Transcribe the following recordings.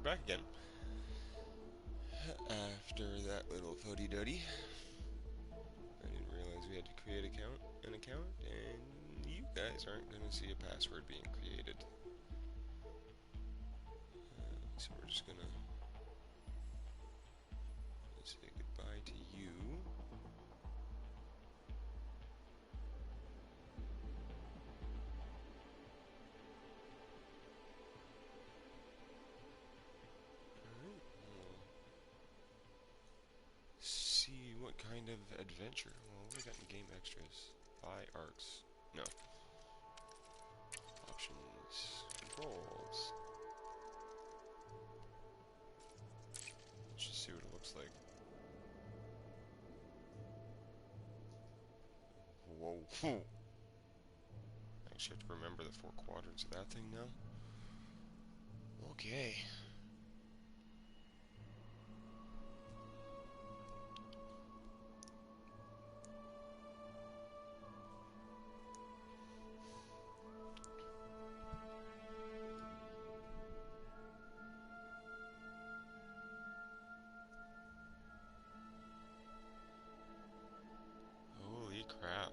back again. After that little fuddy-duddy. I didn't realize we had to create an account, and you guys aren't going to see a password being created. So we're just going to say goodbye to you. See what kind of adventure. Well, we got in game extras. Buy arcs. No. Options. Controls. Let's just see what it looks like. Whoa. I actually have to remember the 4 quadrants of that thing now. Okay. Holy crap.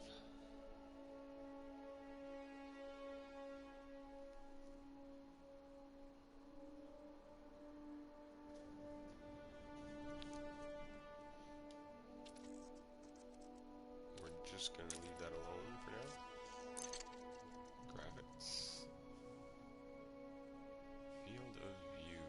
We're just gonna leave that alone for now. Graphics. Field of view.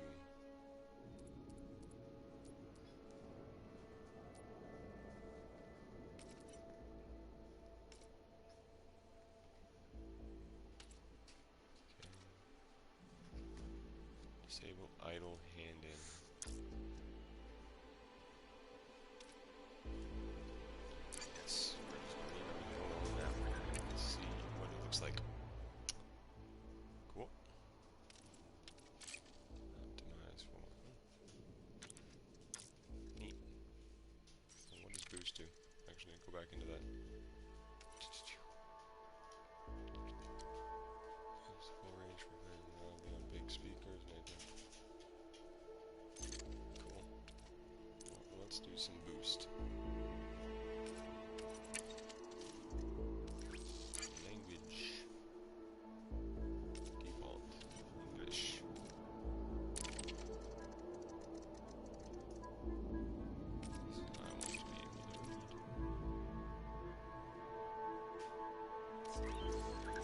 Disable idle hand in. Yes, we're just going to leave everything alone now. Let's see what it looks like. Cool. Optimize for. Neat. And what does boost do? Actually, go back into that. Full range for be on big speakers and everything. Cool. Well, let's do some boost. Language. Default. English. So I want to be able to read.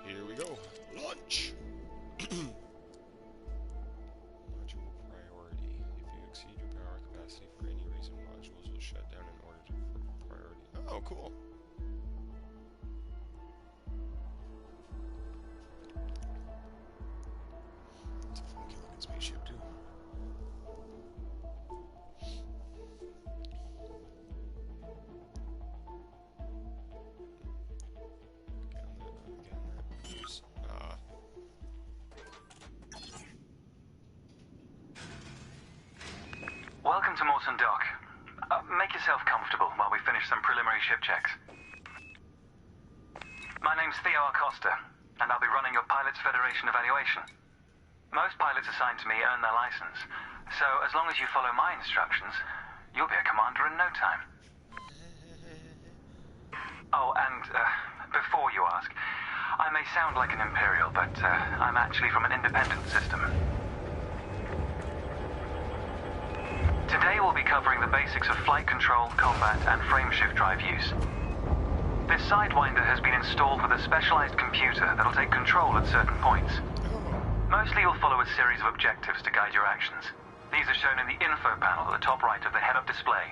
Here we go. Launch! Module priority. If you exceed your power capacity for any reason, modules will shut down in order for priority. Oh, cool. It's a funky looking spaceship, too. Welcome to Morton Dock. Make yourself comfortable while we finish some preliminary ship checks. My name's Theo Acosta, and I'll be running your Pilots Federation evaluation. Most pilots assigned to me earn their license, so as long as you follow my instructions, you'll be a commander in no time. Oh, and before you ask, I may sound like an Imperial, but I'm actually from an independent system. Today we'll be covering the basics of flight control, combat, and frameshift drive use. This Sidewinder has been installed with a specialized computer that'll take control at certain points. Mostly you'll follow a series of objectives to guide your actions. These are shown in the info panel at the top right of the head-up display.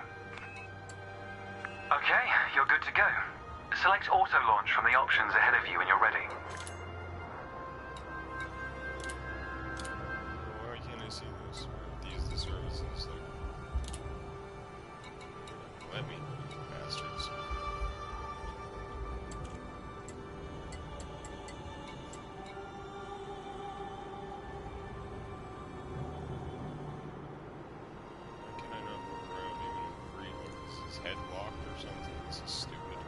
Okay, you're good to go. Select auto launch from the options ahead of you when you're ready. Why can't I see this? These are the services that let me, bastards. Why can I not move around even freely? Is his head locked or something? This is stupid.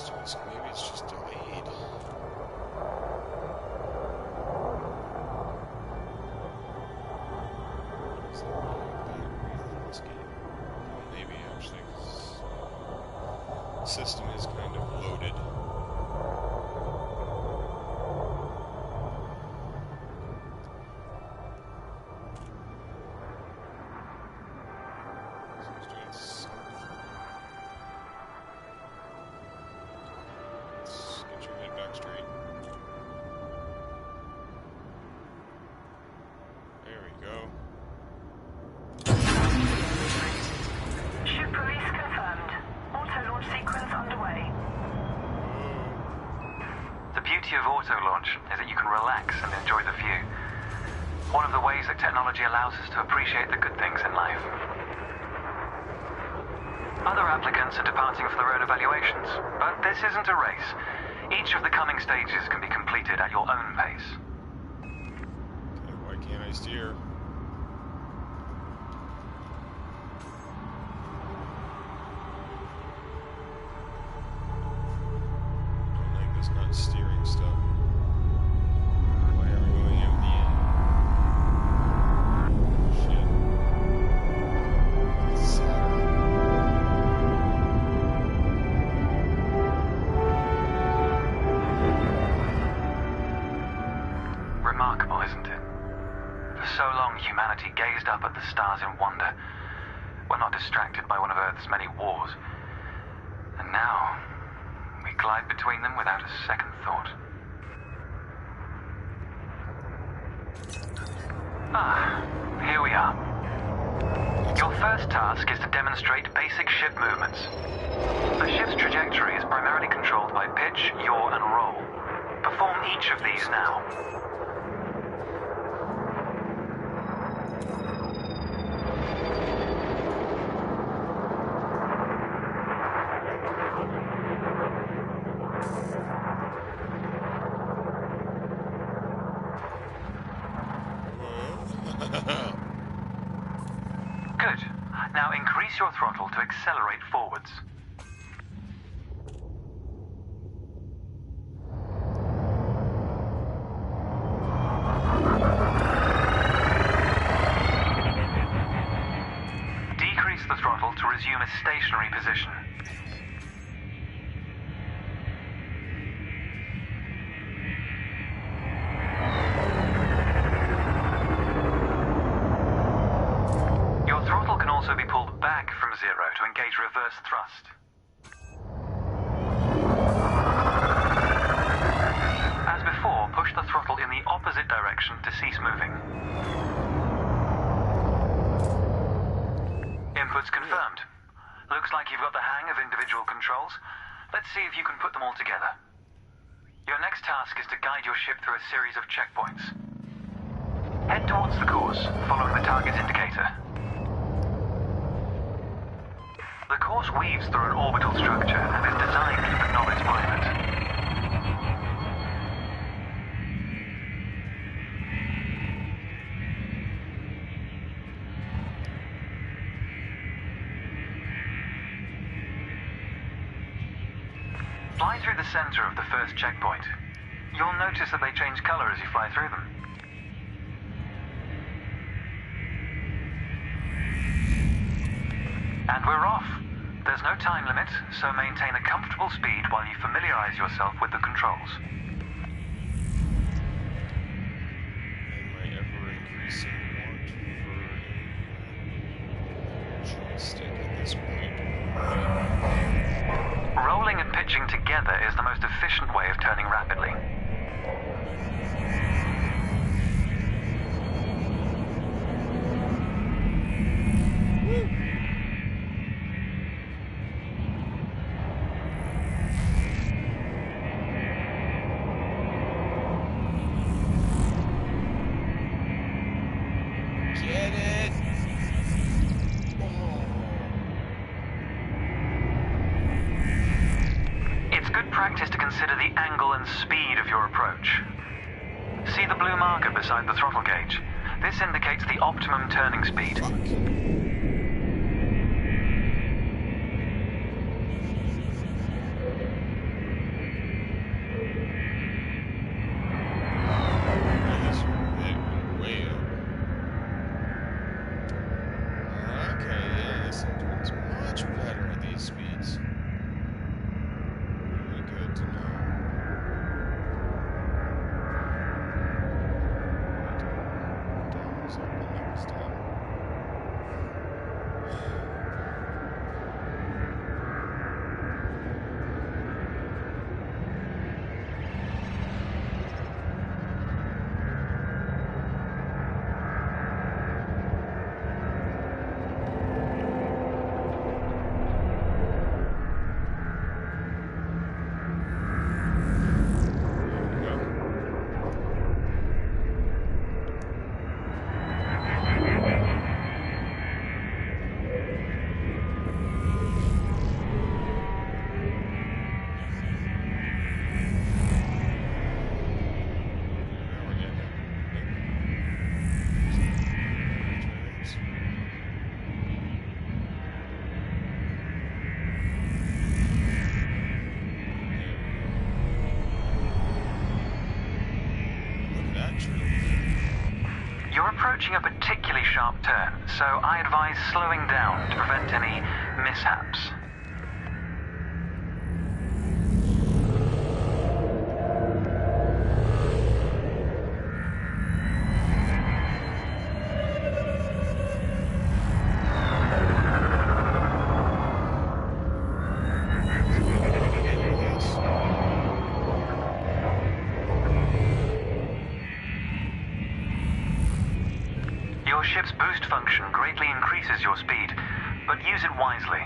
it's doing something. Maybe it's just delayed. Is there really a battery in this game? Well, maybe actually, 'cause the system is kind of loaded. The beauty of auto-launch is that you can relax and enjoy the view. One of the ways that technology allows us to appreciate the good things in life. Other applicants are departing for their own evaluations, but this isn't a race. Each of the coming stages can be completed at your own pace. Okay, why can't I steer? Not steering stuff. Why are we going out in the end? Shit. Remarkable, isn't it? For so long, humanity gazed up at the stars in wonder. We're not distracted by one of Earth's many wars. And now, we glide between them without a second thought. Ah, here we are. Your first task is to demonstrate basic ship movements. The ship's trajectory is primarily controlled by pitch, yaw, and roll. Perform each of these now. Good. Now increase your throttle to accelerate forwards. Decrease the throttle to resume a stationary position. Also be pulled back from zero to engage reverse thrust. As before, push the throttle in the opposite direction to cease moving. Inputs confirmed. Looks like you've got the hang of individual controls. Let's see if you can put them all together. Your next task is to guide your ship through a series of checkpoints. Head towards the course, following the target indicator. The course weaves through an orbital structure and is designed for the novice pilot. Fly through the center of the first checkpoint. You'll notice that they change color as you fly through them. And we're off. There's no time limit, so maintain a comfortable speed while you familiarize yourself with the controls. And my ever-increasing want for a joystick at this point. Rolling and pitching together is the most efficient way of turning rapidly. Get it! It's good practice to consider the angle and speed of your approach. See the blue marker beside the throttle gauge? This indicates the optimum turning speed. approaching a particularly sharp turn, so I advise slowing down to prevent any mishaps. Your ship's boost function greatly increases your speed, but use it wisely.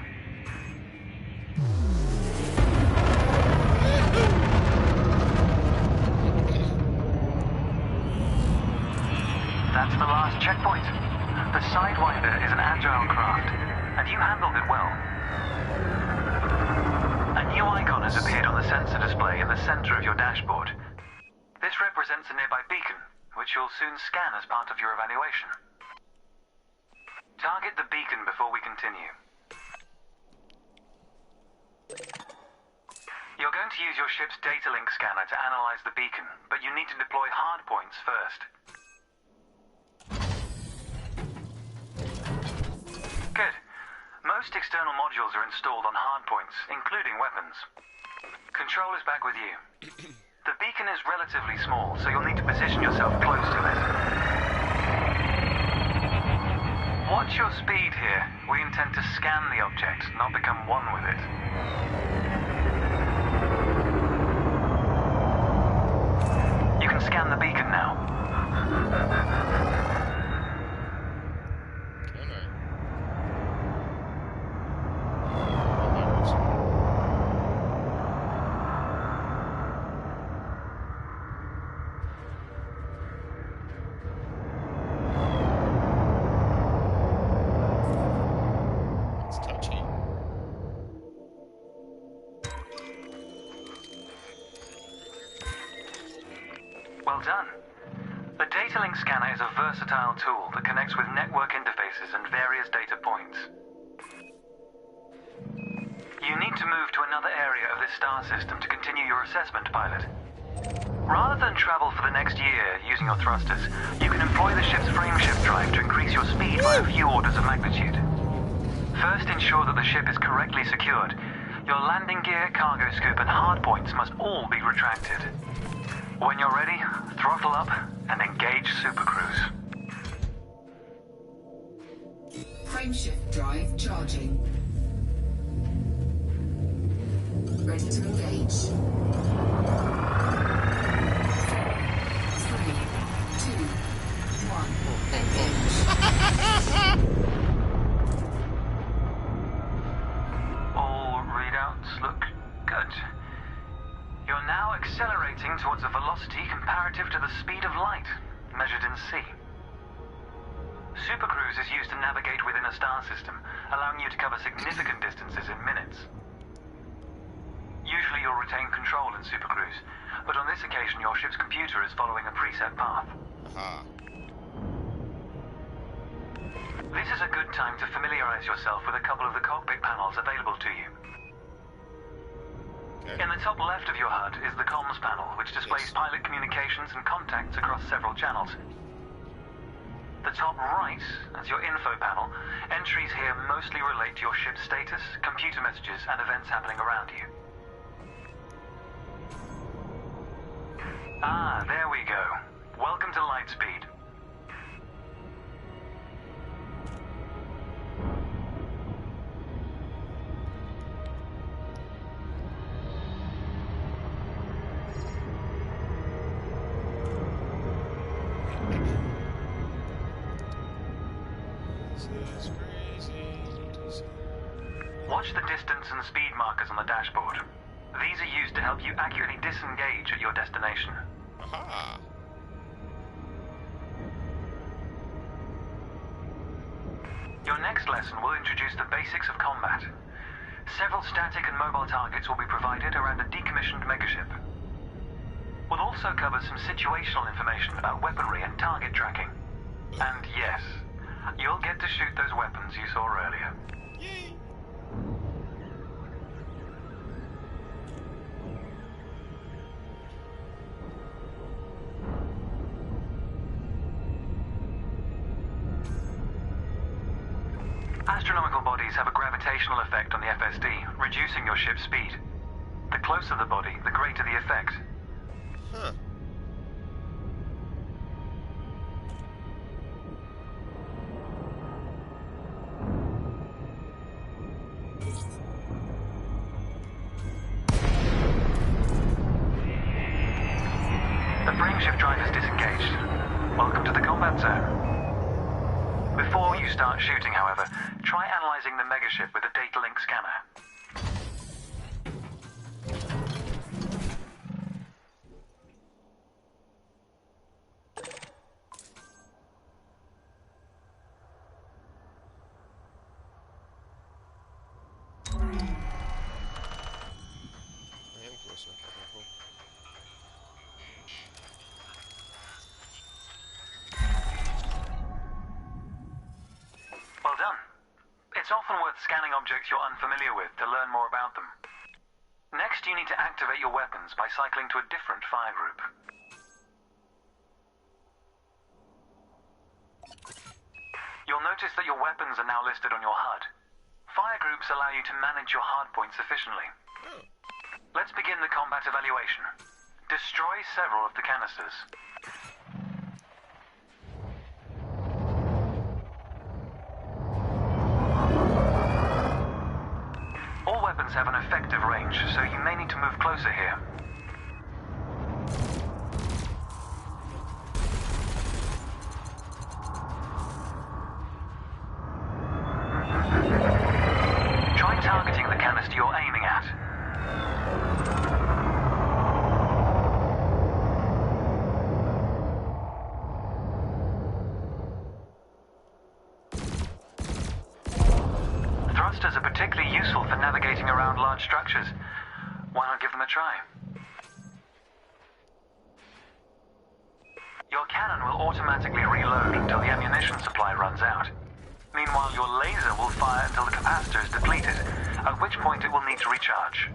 That's the last checkpoint. The Sidewinder is an agile craft, and you handled it well. A new icon has appeared on the sensor display in the center of your dashboard. This represents a nearby beacon, which you'll soon scan as part of your evaluation. Target the beacon before we continue. You're going to use your ship's data link scanner to analyze the beacon, but you need to deploy hardpoints first. Good. Most external modules are installed on hardpoints, including weapons. Control is back with you. The beacon is relatively small, so you'll need to position yourself close to it. Watch your speed here. We intend to scan the object, not become one with it. You can scan the beacon now. Well done. The data link scanner is a versatile tool that connects with network interfaces and various data points. You need to move to another area of this star system to continue your assessment, pilot. Rather than travel for the next year using your thrusters, you can employ the ship's frameshift drive to increase your speed by a few orders of magnitude. First, ensure that the ship is correctly secured. Your landing gear, cargo scoop, and hardpoints must all be retracted. When you're ready, throttle up and engage Super Cruise. Frameshift drive charging. Ready to engage. 3, 2, 1, engage. All readouts look good. You're now accelerating towards a velocity comparative to the speed of light, measured in C. Supercruise is used to navigate within a star system, allowing you to cover significant distances in minutes. Usually you'll retain control in Supercruise, but on this occasion your ship's computer is following a preset path. This is a good time to familiarize yourself with a couple of the cockpit panels available to you. In the top left of your HUD is the comms panel, which displays pilot communications and contacts across several channels. The top right is your info panel. Entries here mostly relate to your ship's status, computer messages, and events happening around you. Ah, there we go. Welcome to Lightspeed. Watch the distance and speed markers on the dashboard. These are used to help you accurately disengage at your destination. Aha! Your next lesson will introduce the basics of combat. Several static and mobile targets will be provided around a decommissioned megaship. We'll also cover some situational information about weaponry and target tracking. And yes, you'll get to shoot those weapons you saw earlier. Yay! Astronomical bodies have a gravitational effect on the FSD, reducing your ship's speed. The closer the body, the greater the effect. Huh. The frameshift drive is disengaged. Welcome to the combat zone. Before you start shooting, however, try analyzing the megaship with a data link scanner. I am close enough, careful. Well done. It's often worth scanning objects you're unfamiliar with to learn more about them. Next, you need to activate your weapons by cycling to a different fire group. You'll notice that your weapons are now listed on your HUD. Fire groups allow you to manage your hardpoints efficiently. Oh. Let's begin the combat evaluation. Destroy several of the canisters. All weapons have an effective range, so you may need to move closer here. Try targeting the canister you're aiming at. Thrusters are particularly useful for navigating around large structures. Why not give them a try? Your cannon will automatically reload until the ammunition supply runs out. Meanwhile, your laser will fire until the capacitor is depleted, at which point it will need to recharge.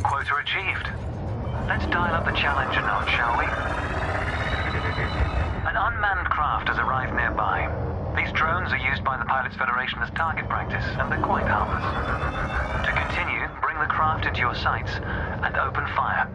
Quota achieved. Let's dial up the challenge a notch, shall we? An unmanned craft has arrived nearby. These drones are used by the Pilots Federation as target practice, and they're quite harmless. To continue, bring the craft into your sights and open fire.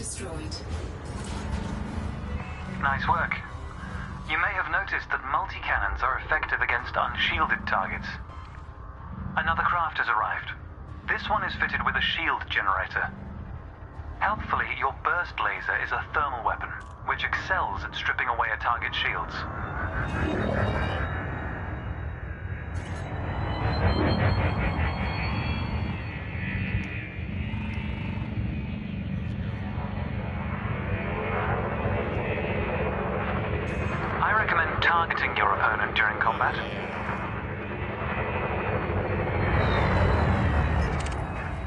destroyed. Nice work. You may have noticed that multi-cannons are effective against unshielded targets. Another craft has arrived. This one is fitted with a shield generator. Helpfully, your burst laser is a thermal weapon, which excels at stripping away a target's shields. I recommend targeting your opponent during combat.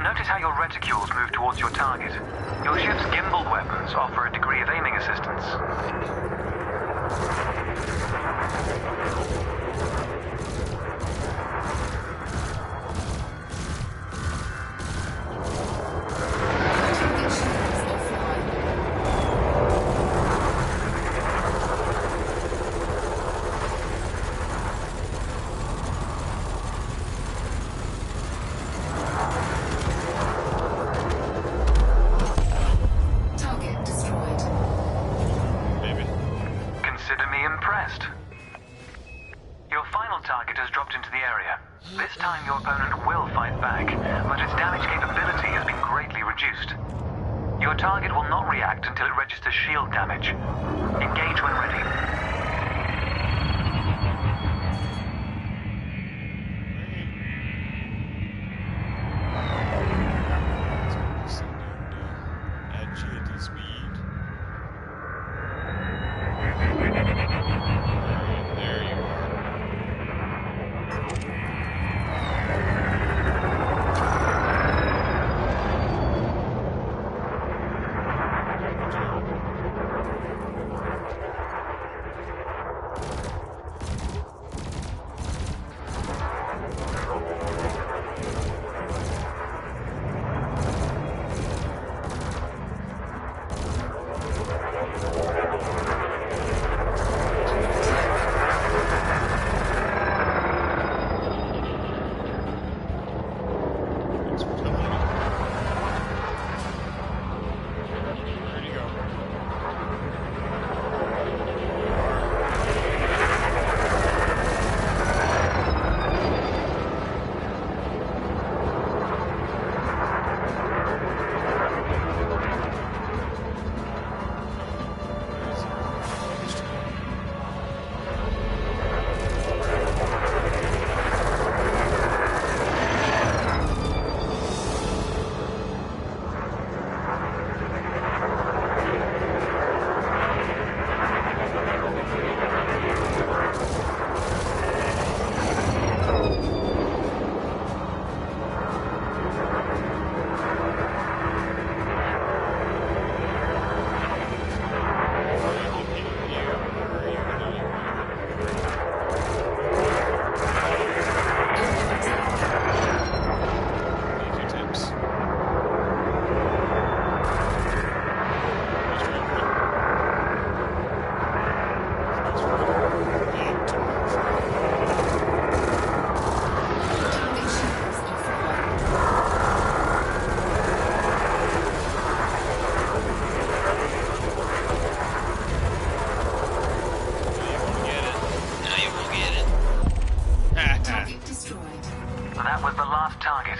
Notice how your reticules move towards your target. Your ship's gimbaled weapons offer a degree of aiming assistance. Your target will not react until it registers shield damage. Engage when ready. Agility speed. There you are. That was the last target.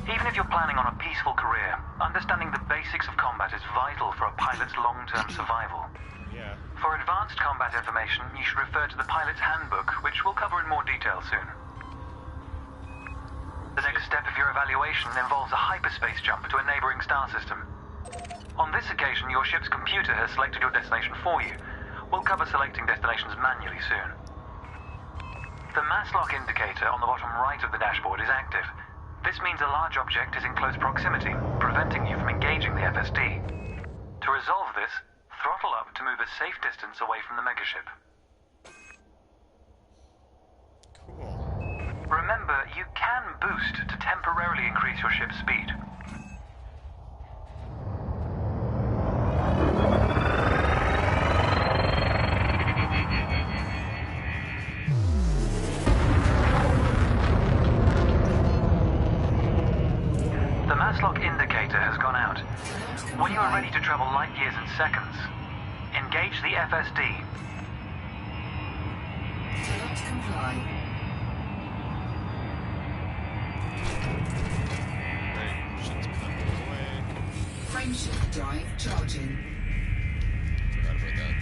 Even if you're planning on a peaceful career, understanding the basics of combat is vital for a pilot's long-term survival. Yeah. For advanced combat information, you should refer to the pilot's handbook, which we'll cover in more detail soon. The next step of your evaluation involves a hyperspace jump to a neighboring star system. On this occasion, your ship's computer has selected your destination for you. We'll cover selecting destinations manually soon. The mass lock indicator on the bottom right of the dashboard is active. This means a large object is in close proximity, preventing you from engaging the FSD. To resolve this, throttle up to move a safe distance away from the megaship. Cool. Remember, you can boost to temporarily increase your ship's speed. The mass lock indicator has gone out. When you are ready to travel travel light years in seconds. Engage the FSD. Cannot comply. Right, shit's popping away. Frameshift drive charging. Forgot about that.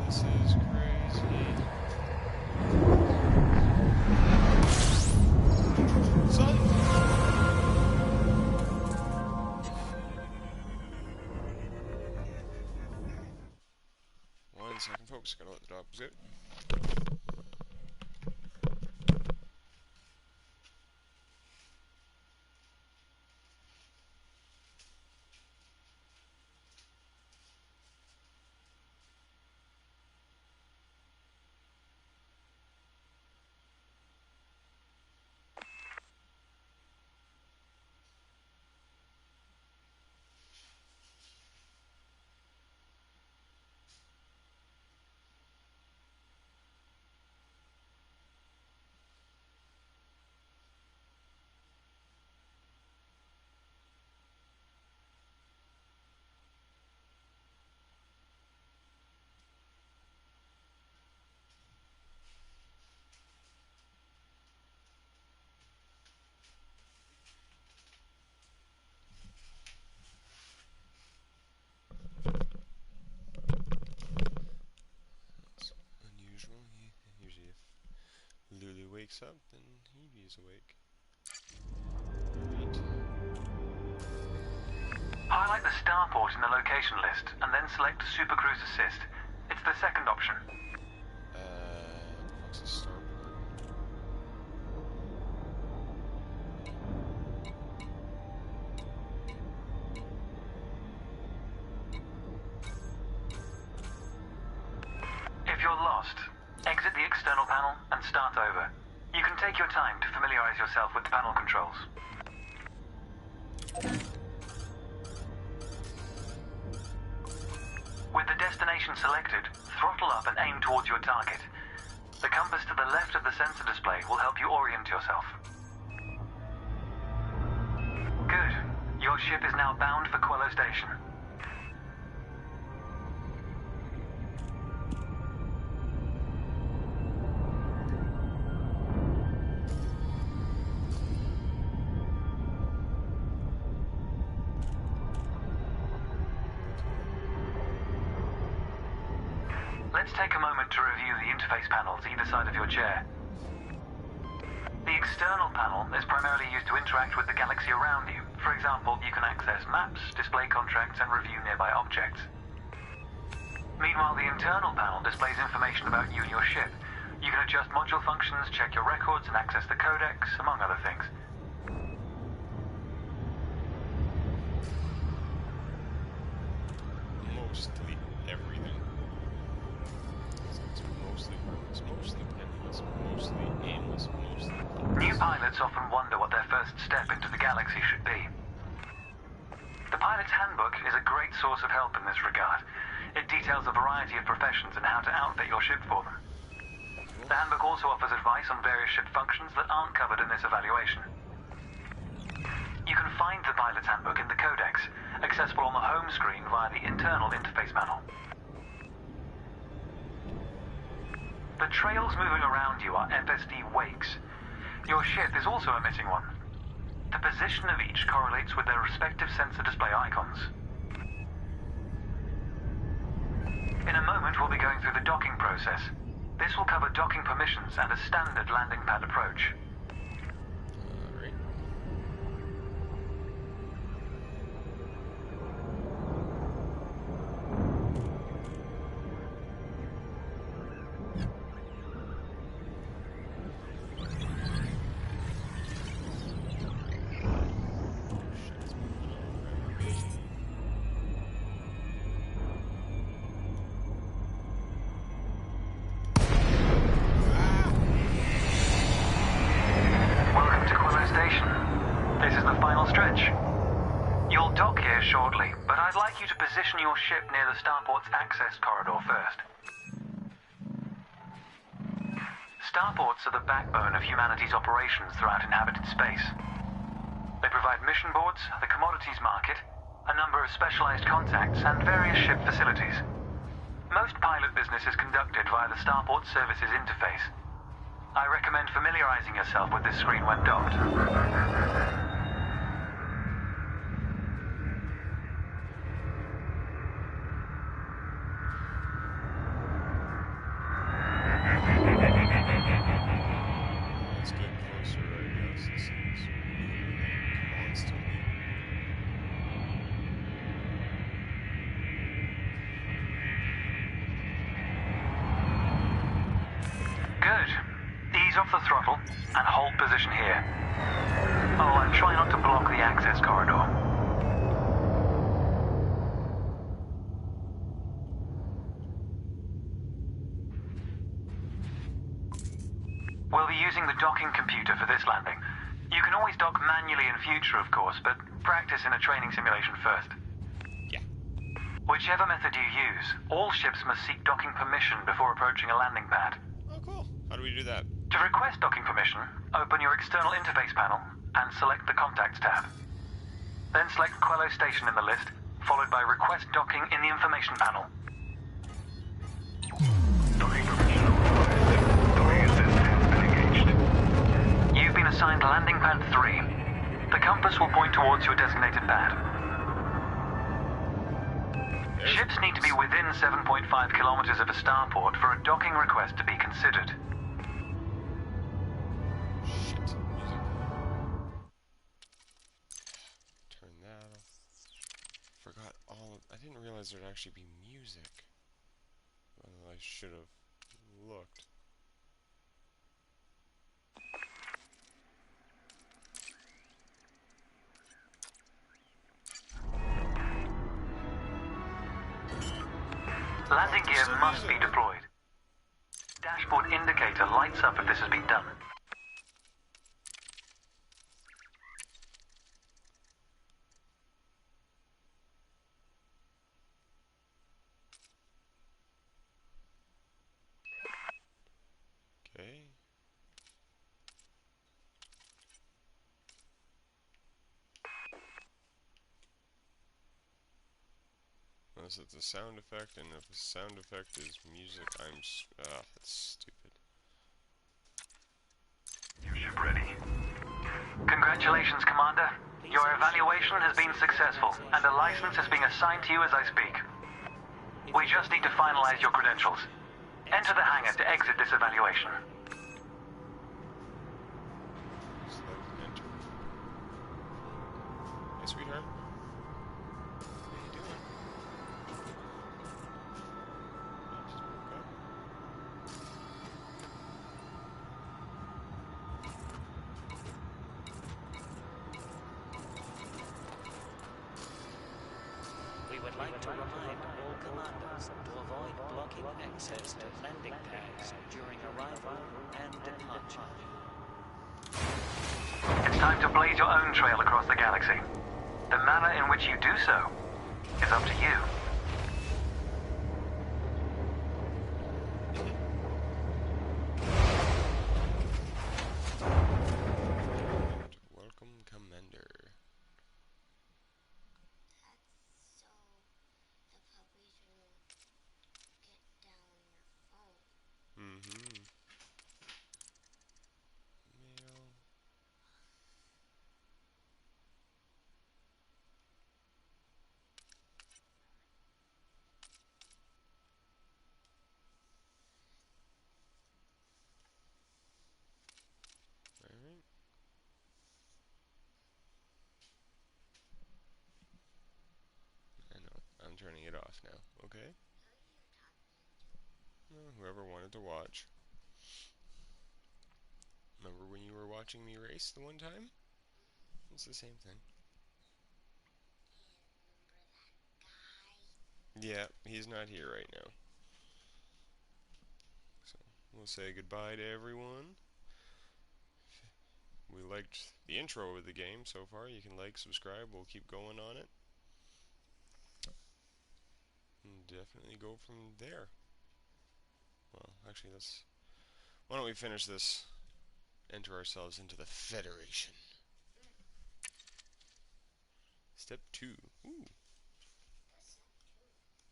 This is crazy. Son! 1 second, folks. Gotta let the dogs out. That's unusual. Usually if Lulu wakes up, then Evie's awake. Right. Highlight the starport in the location list, and then select Supercruise Assist. It's the second option. What's the starport? If you're lost, exit the external panel and start over. You can take your time to familiarize yourself with the panel controls. With the destination selected, throttle up and aim towards your target. The compass to the left of the sensor display will help you orient yourself. Good. Your ship is now bound for Quello Station. Let's take a moment to review the interface panels either side of your chair. The external panel is primarily used to interact with the galaxy around you. For example, you can access maps, display contracts, and review nearby objects. Meanwhile, the internal panel displays information about you and your ship. You can adjust module functions, check your records, and access the codex, among other things. Mostly everything. It's mostly harmless, mostly endless, mostly aimless, mostly pointless. New pilots often wonder what their first step into the galaxy should be. The pilot's handbook is a great source of help in this regard. It details a variety of professions and how to outfit your ship for them. The handbook also offers advice on various ship functions that aren't covered in this evaluation. You can find the pilot's handbook in the codex, accessible on the home screen via the internal interface panel. The trails moving around you are FSD wakes. Your ship is also emitting one. The position of each correlates with their respective sensor display icons. In a moment, we'll be going through the docking process. This will cover docking permissions and a standard landing pad approach. Alright. shortly, but I'd like you to position your ship near the starport's access corridor first. Starports are the backbone of humanity's operations throughout inhabited space. They provide mission boards, the commodities market, a number of specialized contacts, and various ship facilities. Most pilot business is conducted via the Starport Services interface. I recommend familiarizing yourself with this screen when docked. Let's get closer, I guess. This seems moving constantly. Good. Ease off the throttle and hold position here. Oh, and try not to block the access corridor. We'll be using the docking computer for this landing. You can always dock manually in future, of course, but practice in a training simulation first. Yeah. Whichever method you use, all ships must seek docking permission before approaching a landing pad. Oh, cool. How do we do that? To request docking permission, open your external interface panel and select the Contacts tab. Then select Quello Station in the list, followed by Request Docking in the information panel. Docking permission required. Docking assist has been engaged. You've been assigned Landing Pad 3. The compass will point towards your designated pad. There's Ships need to be within 7.5 kilometers of a starport for a docking request to be considered. Shit. Music. Turn that off. Forgot all. I didn't realize there'd actually be music. Well, I should have looked. Landing gear must be deployed. Dashboard indicator lights up if this has been done. Okay. Unless it's a sound effect, and if the sound effect is music, that's stupid. Your ship ready. Congratulations, Commander. Your evaluation has been successful, and a license is being assigned to you as I speak. We just need to finalize your credentials. Enter the hangar to exit this evaluation. Select enter. Hey, sweetheart. What are you doing? You just woke up? We would like to remind all commanders to avoid blocking access to landing pads during arrival and departure. It's time to blaze your own trail across the galaxy. The manner in which you do so is up to you. Welcome, Commander. So the puppies won't get down your phone. Mm-hmm. Mail. Alright. I know. I'm turning it off now, okay? Well, whoever wanted to watch. Remember when you were watching me race the one time? It's the same thing. Yeah, he's not here right now. So, we'll say goodbye to everyone. We liked the intro of the game so far. You can like, subscribe. We'll keep going on it. and definitely go from there. Well, actually, why don't we finish this? Enter ourselves into the Federation. Step 2. Ooh.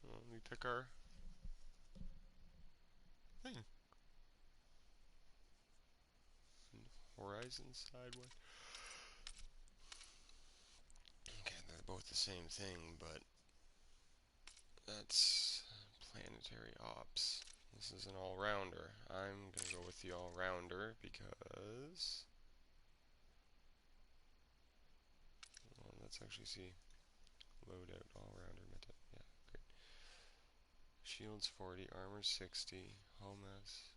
Well, we pick our thing. Horizon side one. Okay, they're both the same thing, but that's planetary ops. This is an all-rounder. I'm gonna go with the all-rounder because well, let's actually see loadout all-rounder meta. Yeah, great. Shields 40, armor 60, hull mass.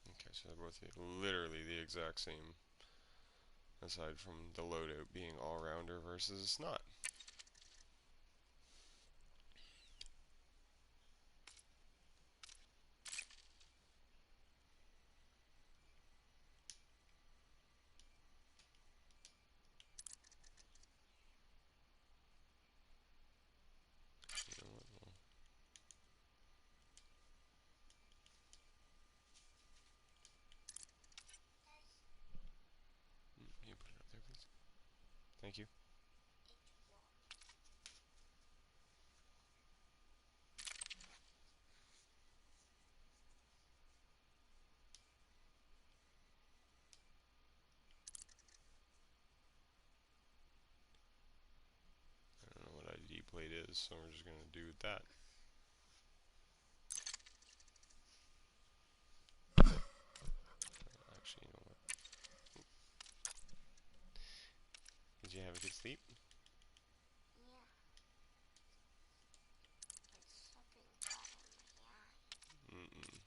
Okay, so they're both literally the exact same, aside from the loadout being all-rounder versus not. You know what? Well, you put it up there, please. Thank you. I don't know what ID plate is, so we're just gonna do that. Actually, you know what? Did you have a good sleep? Yeah. It's something got in my eye. Mm-mm.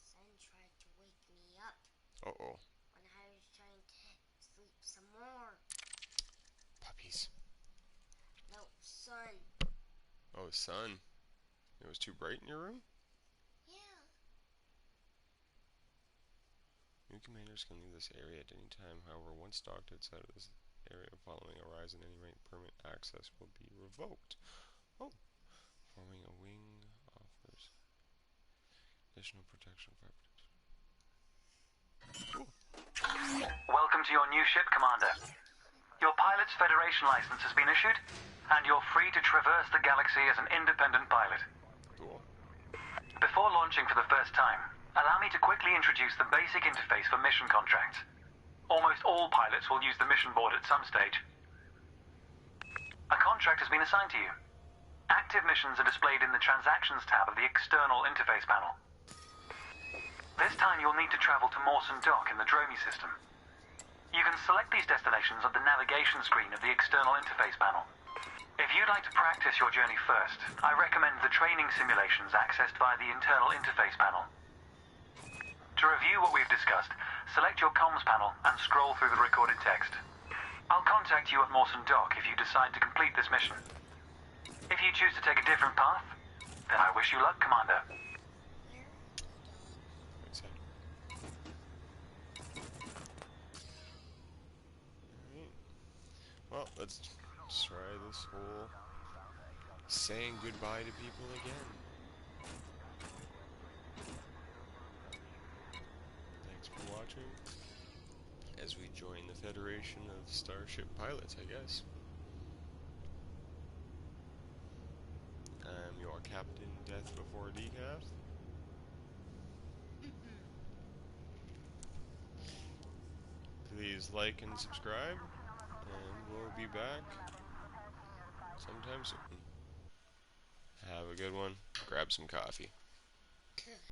Son tried to wake me up Uh-oh. when I was trying to sleep some more. Puppies. No, son. Oh, sun. It was too bright in your room? Yeah. New commanders can leave this area at any time. However, once docked outside of this area following a rise in any rank, permit access will be revoked. Oh. Forming a wing offers additional protection, fire protection. Cool. Welcome to your new ship, Commander. Your pilot's Federation license has been issued, and you're free to traverse the galaxy as an independent pilot. Cool. Before launching for the first time, allow me to quickly introduce the basic interface for mission contracts. Almost all pilots will use the mission board at some stage. A contract has been assigned to you. Active missions are displayed in the Transactions tab of the external interface panel. This time you'll need to travel to Mawson Dock in the Dromi system. You can select these destinations on the navigation screen of the external interface panel. If you'd like to practice your journey first, I recommend the training simulations accessed via the internal interface panel. To review what we've discussed, select your comms panel and scroll through the recorded text. I'll contact you at Mawson Dock if you decide to complete this mission. If you choose to take a different path, then I wish you luck, Commander. Right side. Alright. Well, let's try this whole saying goodbye to people again. Thanks for watching as we join the Federation of Starship Pilots, I guess. I'm your Captain DeathBeforeDecaf. Please like and subscribe, and we'll be back sometime soon. Have a good one. Grab some coffee.